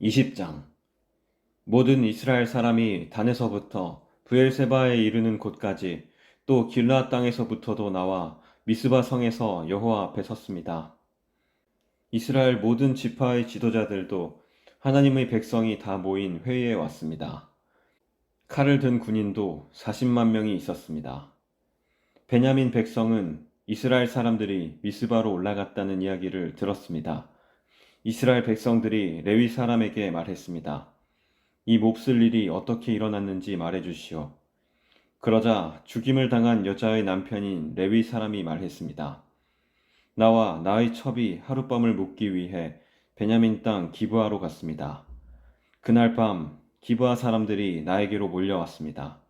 20장. 모든 이스라엘 사람이 단에서부터 브엘세바에 이르는 곳까지 또 길르앗 땅에서부터도 나와 미스바 성에서 여호와 앞에 섰습니다. 이스라엘 모든 지파의 지도자들도 하나님의 백성이 다 모인 회의에 왔습니다. 칼을 든 군인도 40만 명이 있었습니다. 베냐민 백성은 이스라엘 사람들이 미스바로 올라갔다는 이야기를 들었습니다. 이스라엘 백성들이 레위 사람에게 말했습니다. 이 몹쓸 일이 어떻게 일어났는지 말해주시오. 그러자 죽임을 당한 여자의 남편인 레위 사람이 말했습니다. 나와 나의 첩이 하룻밤을 묵기 위해 베냐민 땅 기브아로 갔습니다. 그날 밤 기브아 사람들이 나에게로 몰려왔습니다.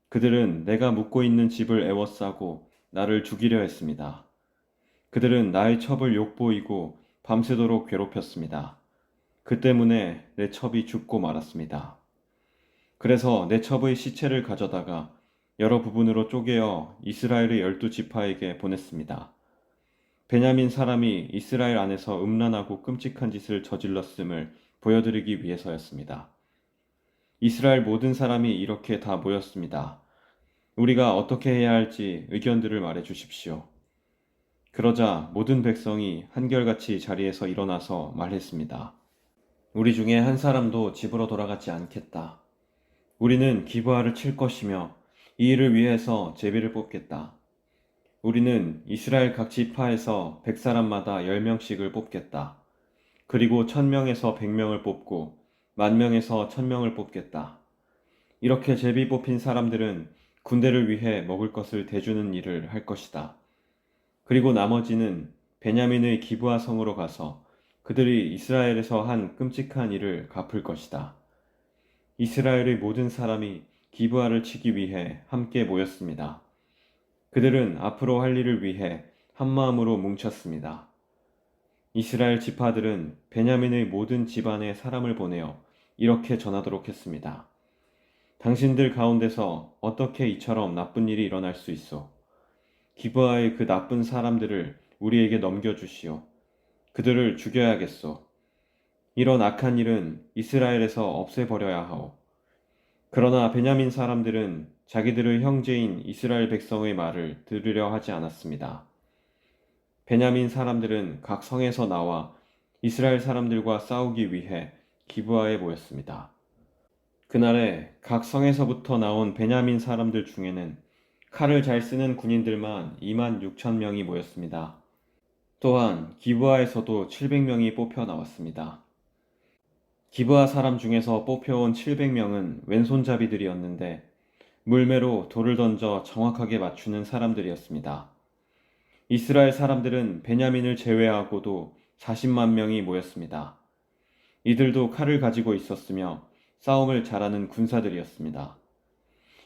그들은 내가 묵고 있는 집을 에워싸고 나를 죽이려 했습니다. 그들은 나의 첩을 욕보이고 밤새도록 괴롭혔습니다. 그 때문에 내 첩이 죽고 말았습니다. 그래서 내 첩의 시체를 가져다가 여러 부분으로 쪼개어 이스라엘의 12지파에게 보냈습니다. 베냐민 사람이 이스라엘 안에서 음란하고 끔찍한 짓을 저질렀음을 보여드리기 위해서였습니다. 이스라엘 모든 사람이 이렇게 다 모였습니다. 우리가 어떻게 해야 할지 의견들을 말해 주십시오. 그러자 모든 백성이 한결같이 자리에서 일어나서 말했습니다. 우리 중에 한 사람도 집으로 돌아가지 않겠다. 우리는 기브아를 칠 것이며 이 일을 위해서 제비를 뽑겠다. 우리는 이스라엘 각 지파에서 100사람마다 10명씩을 뽑겠다. 그리고 1000명에서 100명을 뽑고 10,000명에서 1000명을 뽑겠다. 이렇게 제비 뽑힌 사람들은 군대를 위해 먹을 것을 대주는 일을 할 것이다. 그리고 나머지는 베냐민의 기브아 성으로 가서 그들이 이스라엘에서 한 끔찍한 일을 갚을 것이다. 이스라엘의 모든 사람이 기브아를 치기 위해 함께 모였습니다. 그들은 앞으로 할 일을 위해 한마음으로 뭉쳤습니다. 이스라엘 지파들은 베냐민의 모든 집안에 사람을 보내어 이렇게 전하도록 했습니다. 당신들 가운데서 어떻게 이처럼 나쁜 일이 일어날 수 있어? 기브아의 그 나쁜 사람들을 우리에게 넘겨주시오. 그들을 죽여야겠소. 이런 악한 일은 이스라엘에서 없애버려야 하오. 그러나 베냐민 사람들은 자기들의 형제인 이스라엘 백성의 말을 들으려 하지 않았습니다. 베냐민 사람들은 각 성에서 나와 이스라엘 사람들과 싸우기 위해 기브아에 모였습니다. 그날에 각 성에서부터 나온 베냐민 사람들 중에는 칼을 잘 쓰는 군인들만 26,000명이 모였습니다. 또한 기브아에서도 700명이 뽑혀 나왔습니다. 기브아 사람 중에서 뽑혀온 700명은 왼손잡이들이었는데 물매로 돌을 던져 정확하게 맞추는 사람들이었습니다. 이스라엘 사람들은 베냐민을 제외하고도 40만 명이 모였습니다. 이들도 칼을 가지고 있었으며 싸움을 잘하는 군사들이었습니다.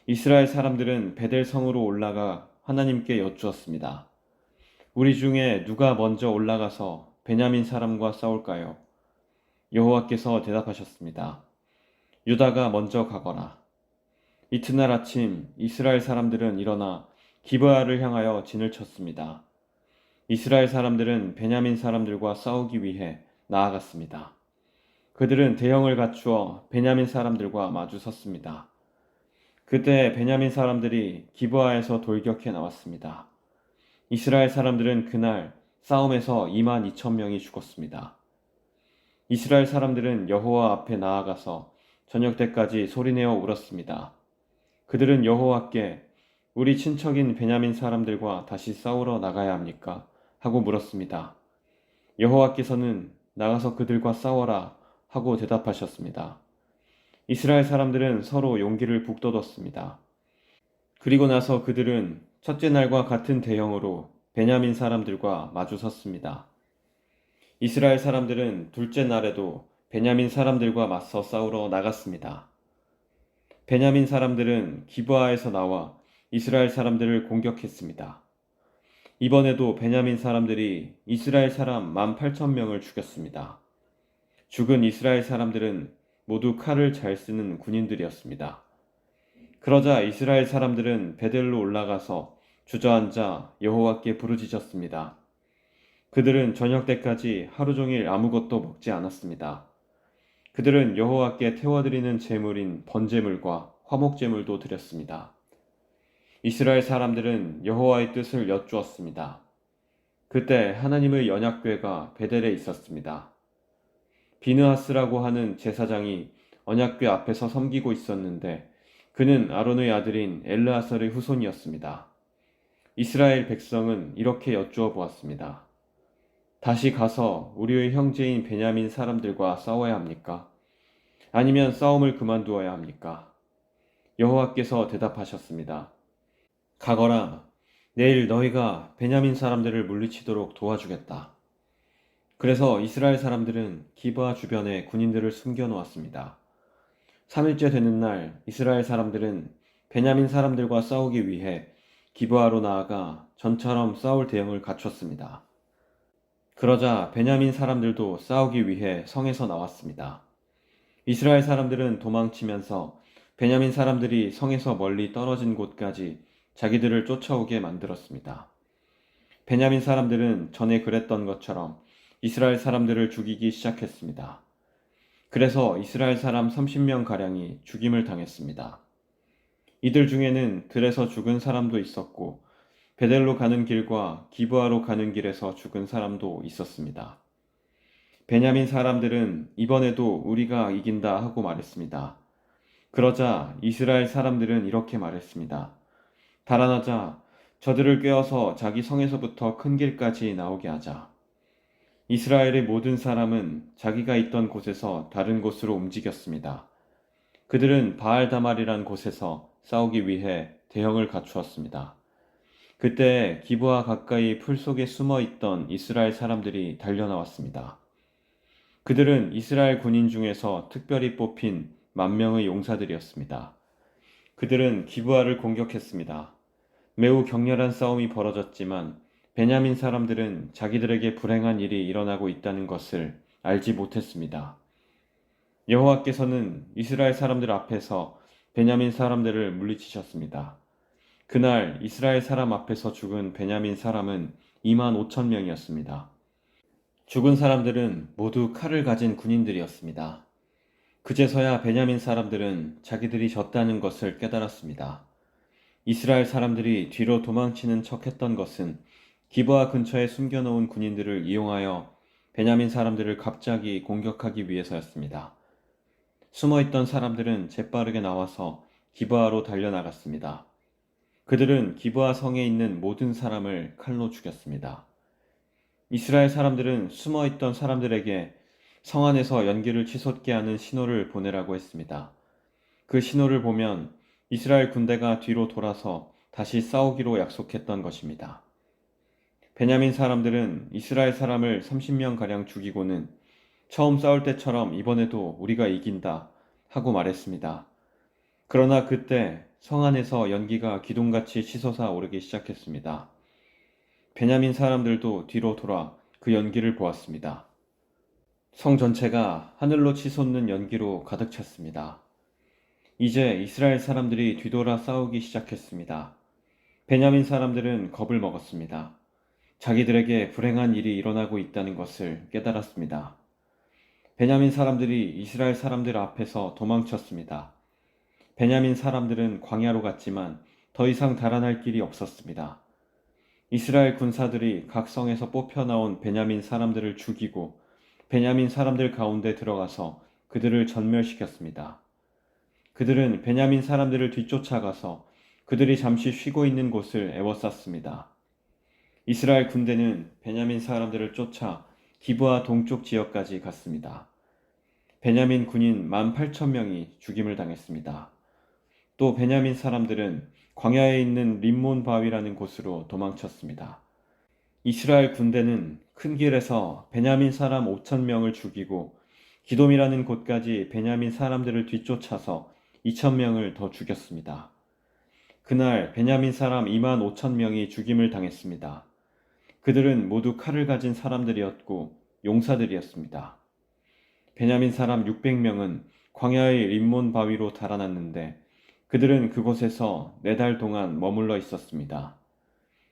이스라엘 사람들은 베델 성으로 올라가 하나님께 여쭈었습니다. 우리 중에 누가 먼저 올라가서 베냐민 사람과 싸울까요? 여호와께서 대답하셨습니다. 유다가 먼저 가거라. 이튿날 아침 이스라엘 사람들은 일어나 기브아를 향하여 진을 쳤습니다. 이스라엘 사람들은 베냐민 사람들과 싸우기 위해 나아갔습니다. 그들은 대형을 갖추어 베냐민 사람들과 마주 섰습니다. 그때 베냐민 사람들이 기브아에서 돌격해 나왔습니다. 이스라엘 사람들은 그날 싸움에서 22,000명이 죽었습니다. 이스라엘 사람들은 여호와 앞에 나아가서 저녁 때까지 소리내어 울었습니다. 그들은 여호와께 우리 친척인 베냐민 사람들과 다시 싸우러 나가야 합니까? 하고 물었습니다. 여호와께서는 나가서 그들과 싸워라 하고 대답하셨습니다. 이스라엘 사람들은 서로 용기를 북돋웠습니다. 그리고 나서 그들은 첫째 날과 같은 대형으로 베냐민 사람들과 마주 섰습니다. 이스라엘 사람들은 둘째 날에도 베냐민 사람들과 맞서 싸우러 나갔습니다. 베냐민 사람들은 기브아에서 나와 이스라엘 사람들을 공격했습니다. 이번에도 베냐민 사람들이 이스라엘 사람 18,000명을 죽였습니다. 죽은 이스라엘 사람들은 모두 칼을 잘 쓰는 군인들이었습니다. 그러자 이스라엘 사람들은 베델로 올라가서 주저앉아 여호와께 부르짖었습니다. 그들은 저녁 때까지 하루 종일 아무것도 먹지 않았습니다. 그들은 여호와께 태워드리는 제물인 번제물과 화목제물도 드렸습니다. 이스라엘 사람들은 여호와의 뜻을 여쭈었습니다. 그때 하나님의 언약궤가 베델에 있었습니다. 비느하스라고 하는 제사장이 언약궤 앞에서 섬기고 있었는데 그는 아론의 아들인 엘르아살의 후손이었습니다. 이스라엘 백성은 이렇게 여쭈어 보았습니다. 다시 가서 우리의 형제인 베냐민 사람들과 싸워야 합니까? 아니면 싸움을 그만두어야 합니까? 여호와께서 대답하셨습니다. 가거라. 내일 너희가 베냐민 사람들을 물리치도록 도와주겠다. 그래서 이스라엘 사람들은 기브아 주변에 군인들을 숨겨 놓았습니다. 3일째 되는 날 이스라엘 사람들은 베냐민 사람들과 싸우기 위해 기브아로 나아가 전처럼 싸울 대응을 갖췄습니다. 그러자 베냐민 사람들도 싸우기 위해 성에서 나왔습니다. 이스라엘 사람들은 도망치면서 베냐민 사람들이 성에서 멀리 떨어진 곳까지 자기들을 쫓아오게 만들었습니다. 베냐민 사람들은 전에 그랬던 것처럼 이스라엘 사람들을 죽이기 시작했습니다. 그래서 이스라엘 사람 30명가량이 죽임을 당했습니다. 이들 중에는 들에서 죽은 사람도 있었고 베델로 가는 길과 기브아로 가는 길에서 죽은 사람도 있었습니다. 베냐민 사람들은 이번에도 우리가 이긴다 하고 말했습니다. 그러자 이스라엘 사람들은 이렇게 말했습니다. 달아나자 저들을 꿰어서 자기 성에서부터 큰 길까지 나오게 하자. 이스라엘의 모든 사람은 자기가 있던 곳에서 다른 곳으로 움직였습니다. 그들은 바알다말이란 곳에서 싸우기 위해 대형을 갖추었습니다. 그때 기브아 가까이 풀 속에 숨어 있던 이스라엘 사람들이 달려나왔습니다. 그들은 이스라엘 군인 중에서 특별히 뽑힌 10,000명의 용사들이었습니다. 그들은 기브아를 공격했습니다. 매우 격렬한 싸움이 벌어졌지만 베냐민 사람들은 자기들에게 불행한 일이 일어나고 있다는 것을 알지 못했습니다. 여호와께서는 이스라엘 사람들 앞에서 베냐민 사람들을 물리치셨습니다. 그날 이스라엘 사람 앞에서 죽은 베냐민 사람은 25,000명이었습니다. 죽은 사람들은 모두 칼을 가진 군인들이었습니다. 그제서야 베냐민 사람들은 자기들이 졌다는 것을 깨달았습니다. 이스라엘 사람들이 뒤로 도망치는 척 했던 것은 기브아 근처에 숨겨놓은 군인들을 이용하여 베냐민 사람들을 갑자기 공격하기 위해서였습니다. 숨어있던 사람들은 재빠르게 나와서 기브아로 달려나갔습니다. 그들은 기브아 성에 있는 모든 사람을 칼로 죽였습니다. 이스라엘 사람들은 숨어있던 사람들에게 성 안에서 연기를 치솟게 하는 신호를 보내라고 했습니다. 그 신호를 보면 이스라엘 군대가 뒤로 돌아서 다시 싸우기로 약속했던 것입니다. 베냐민 사람들은 이스라엘 사람을 30명가량 죽이고는 처음 싸울 때처럼 이번에도 우리가 이긴다 하고 말했습니다. 그러나 그때 성 안에서 연기가 기둥같이 치솟아 오르기 시작했습니다. 베냐민 사람들도 뒤로 돌아 그 연기를 보았습니다. 성 전체가 하늘로 치솟는 연기로 가득 찼습니다. 이제 이스라엘 사람들이 뒤돌아 싸우기 시작했습니다. 베냐민 사람들은 겁을 먹었습니다. 자기들에게 불행한 일이 일어나고 있다는 것을 깨달았습니다. 베냐민 사람들이 이스라엘 사람들 앞에서 도망쳤습니다. 베냐민 사람들은 광야로 갔지만 더 이상 달아날 길이 없었습니다. 이스라엘 군사들이 각 성에서 뽑혀나온 베냐민 사람들을 죽이고 베냐민 사람들 가운데 들어가서 그들을 전멸시켰습니다. 그들은 베냐민 사람들을 뒤쫓아가서 그들이 잠시 쉬고 있는 곳을 에워쌌습니다. 이스라엘 군대는 베냐민 사람들을 쫓아 기브아 동쪽 지역까지 갔습니다. 베냐민 군인 18,000명이 죽임을 당했습니다. 또 베냐민 사람들은 광야에 있는 림몬 바위라는 곳으로 도망쳤습니다. 이스라엘 군대는 큰 길에서 베냐민 사람 5,000명을 죽이고 기돔이라는 곳까지 베냐민 사람들을 뒤쫓아서 2,000명을 더 죽였습니다. 그날 베냐민 사람 25,000명이 죽임을 당했습니다. 그들은 모두 칼을 가진 사람들이었고 용사들이었습니다. 베냐민 사람 600명은 광야의 림몬 바위로 달아났는데 그들은 그곳에서 4달 동안 머물러 있었습니다.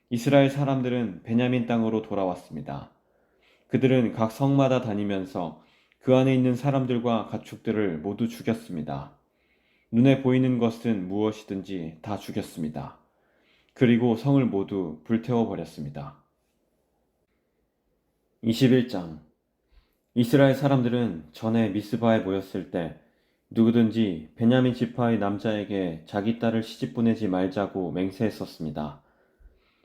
이스라엘 사람들은 베냐민 땅으로 돌아왔습니다. 그들은 각 성마다 다니면서 그 안에 있는 사람들과 가축들을 모두 죽였습니다. 눈에 보이는 것은 무엇이든지 다 죽였습니다. 그리고 성을 모두 불태워 버렸습니다. 21장. 이스라엘 사람들은 전에 미스바에 모였을 때 누구든지 베냐민 지파의 남자에게 자기 딸을 시집 보내지 말자고 맹세했었습니다.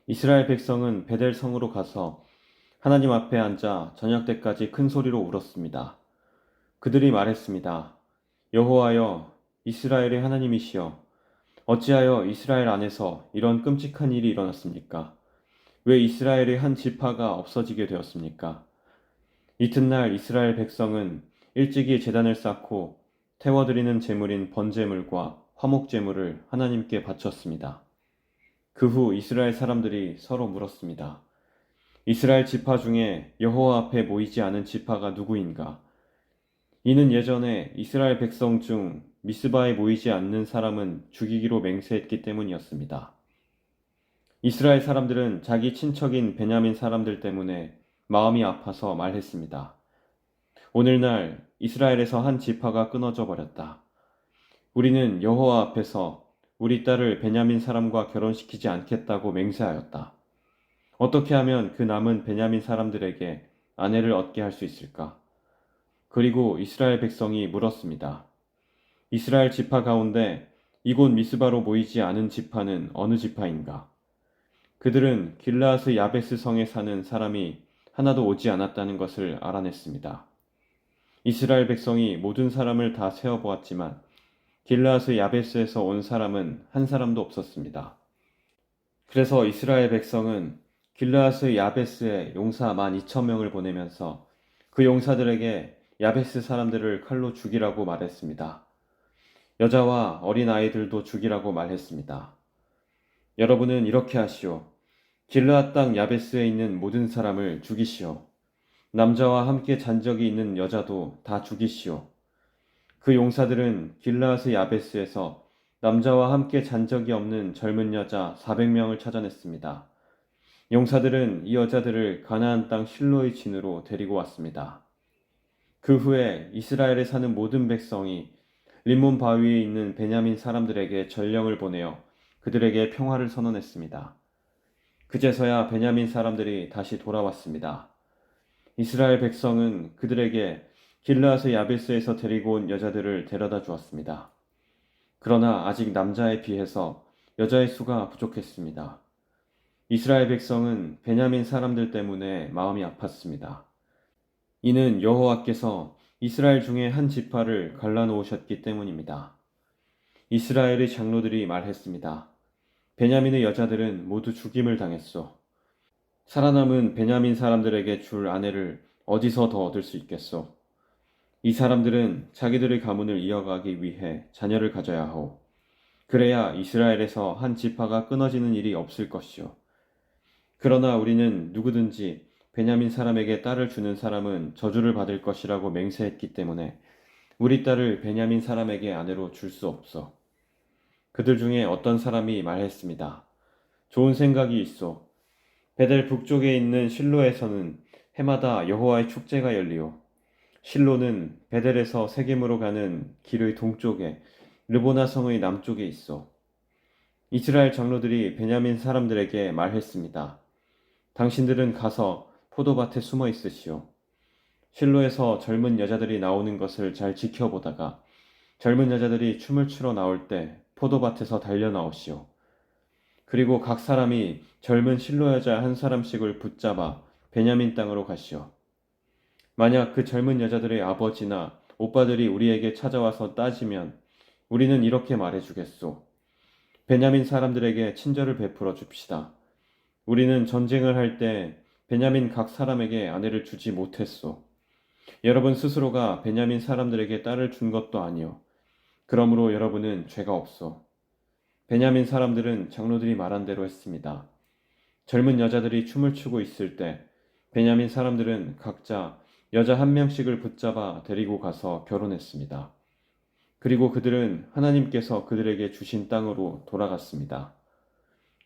이스라엘 백성은 베델 성으로 가서 하나님 앞에 앉아 저녁 때까지 큰 소리로 울었습니다. 그들이 말했습니다. 여호와여, 이스라엘의 하나님이시여, 어찌하여 이스라엘 안에서 이런 끔찍한 일이 일어났습니까? 왜 이스라엘의 한 지파가 없어지게 되었습니까? 이튿날 이스라엘 백성은 일찍이 제단을 쌓고 태워드리는 제물인 번제물과 화목제물을 하나님께 바쳤습니다. 그 후 이스라엘 사람들이 서로 물었습니다. 이스라엘 지파 중에 여호와 앞에 모이지 않은 지파가 누구인가? 이는 예전에 이스라엘 백성 중 미스바에 모이지 않는 사람은 죽이기로 맹세했기 때문이었습니다. 이스라엘 사람들은 자기 친척인 베냐민 사람들 때문에 마음이 아파서 말했습니다. 오늘날 이스라엘에서 한 지파가 끊어져 버렸다. 우리는 여호와 앞에서 우리 딸을 베냐민 사람과 결혼시키지 않겠다고 맹세하였다. 어떻게 하면 그 남은 베냐민 사람들에게 아내를 얻게 할 수 있을까? 그리고 이스라엘 백성이 물었습니다. 이스라엘 지파 가운데 이곳 미스바로 모이지 않은 지파는 어느 지파인가? 그들은 길르앗의 야베스 성에 사는 사람이 하나도 오지 않았다는 것을 알아냈습니다. 이스라엘 백성이 모든 사람을 다 세어보았지만 길르앗의 야베스에서 온 사람은 한 사람도 없었습니다. 그래서 이스라엘 백성은 길르앗의 야베스에 용사 12,000명을 보내면서 그 용사들에게 야베스 사람들을 칼로 죽이라고 말했습니다. 여자와 어린 아이들도 죽이라고 말했습니다. 여러분은 이렇게 하시오. 길르앗 땅 야베스에 있는 모든 사람을 죽이시오. 남자와 함께 잔 적이 있는 여자도 다 죽이시오. 그 용사들은 길르앗의 야베스에서 남자와 함께 잔 적이 없는 젊은 여자 400명을 찾아냈습니다. 용사들은 이 여자들을 가나안 땅 실로의 진으로 데리고 왔습니다. 그 후에 이스라엘에 사는 모든 백성이 림몬 바위에 있는 베냐민 사람들에게 전령을 보내어 그들에게 평화를 선언했습니다. 그제서야 베냐민 사람들이 다시 돌아왔습니다. 이스라엘 백성은 그들에게 길르앗의 야베스에서 데리고 온 여자들을 데려다 주었습니다. 그러나 아직 남자에 비해서 여자의 수가 부족했습니다. 이스라엘 백성은 베냐민 사람들 때문에 마음이 아팠습니다. 이는 여호와께서 이스라엘 중에 한 지파를 갈라놓으셨기 때문입니다. 이스라엘의 장로들이 말했습니다. 베냐민의 여자들은 모두 죽임을 당했소. 살아남은 베냐민 사람들에게 줄 아내를 어디서 더 얻을 수 있겠소? 이 사람들은 자기들의 가문을 이어가기 위해 자녀를 가져야 하오. 그래야 이스라엘에서 한 지파가 끊어지는 일이 없을 것이오. 그러나 우리는 누구든지 베냐민 사람에게 딸을 주는 사람은 저주를 받을 것이라고 맹세했기 때문에 우리 딸을 베냐민 사람에게 아내로 줄 수 없어. 그들 중에 어떤 사람이 말했습니다. 좋은 생각이 있어. 베델 북쪽에 있는 실로에서는 해마다 여호와의 축제가 열리오. 실로는 베델에서 세겜으로 가는 길의 동쪽에 르보나 성의 남쪽에 있어. 이스라엘 장로들이 베냐민 사람들에게 말했습니다. 당신들은 가서 포도밭에 숨어 있으시오. 실로에서 젊은 여자들이 나오는 것을 잘 지켜보다가 젊은 여자들이 춤을 추러 나올 때 포도밭에서 달려 나오시오. 그리고 각 사람이 젊은 실로 여자 한 사람씩을 붙잡아 베냐민 땅으로 가시오. 만약 그 젊은 여자들의 아버지나 오빠들이 우리에게 찾아와서 따지면 우리는 이렇게 말해주겠소. 베냐민 사람들에게 친절을 베풀어 줍시다. 우리는 전쟁을 할 때 베냐민 각 사람에게 아내를 주지 못했소. 여러분 스스로가 베냐민 사람들에게 딸을 준 것도 아니오. 그러므로 여러분은 죄가 없소. 베냐민 사람들은 장로들이 말한 대로 했습니다. 젊은 여자들이 춤을 추고 있을 때 베냐민 사람들은 각자 여자 한 명씩을 붙잡아 데리고 가서 결혼했습니다. 그리고 그들은 하나님께서 그들에게 주신 땅으로 돌아갔습니다.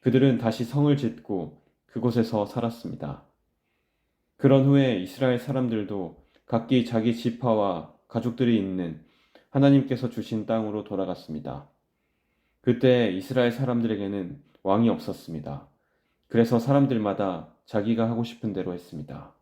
그들은 다시 성을 짓고 그곳에서 살았습니다. 그런 후에 이스라엘 사람들도 각기 자기 지파와 가족들이 있는 하나님께서 주신 땅으로 돌아갔습니다. 그때 이스라엘 사람들에게는 왕이 없었습니다. 그래서 사람들마다 자기가 하고 싶은 대로 했습니다.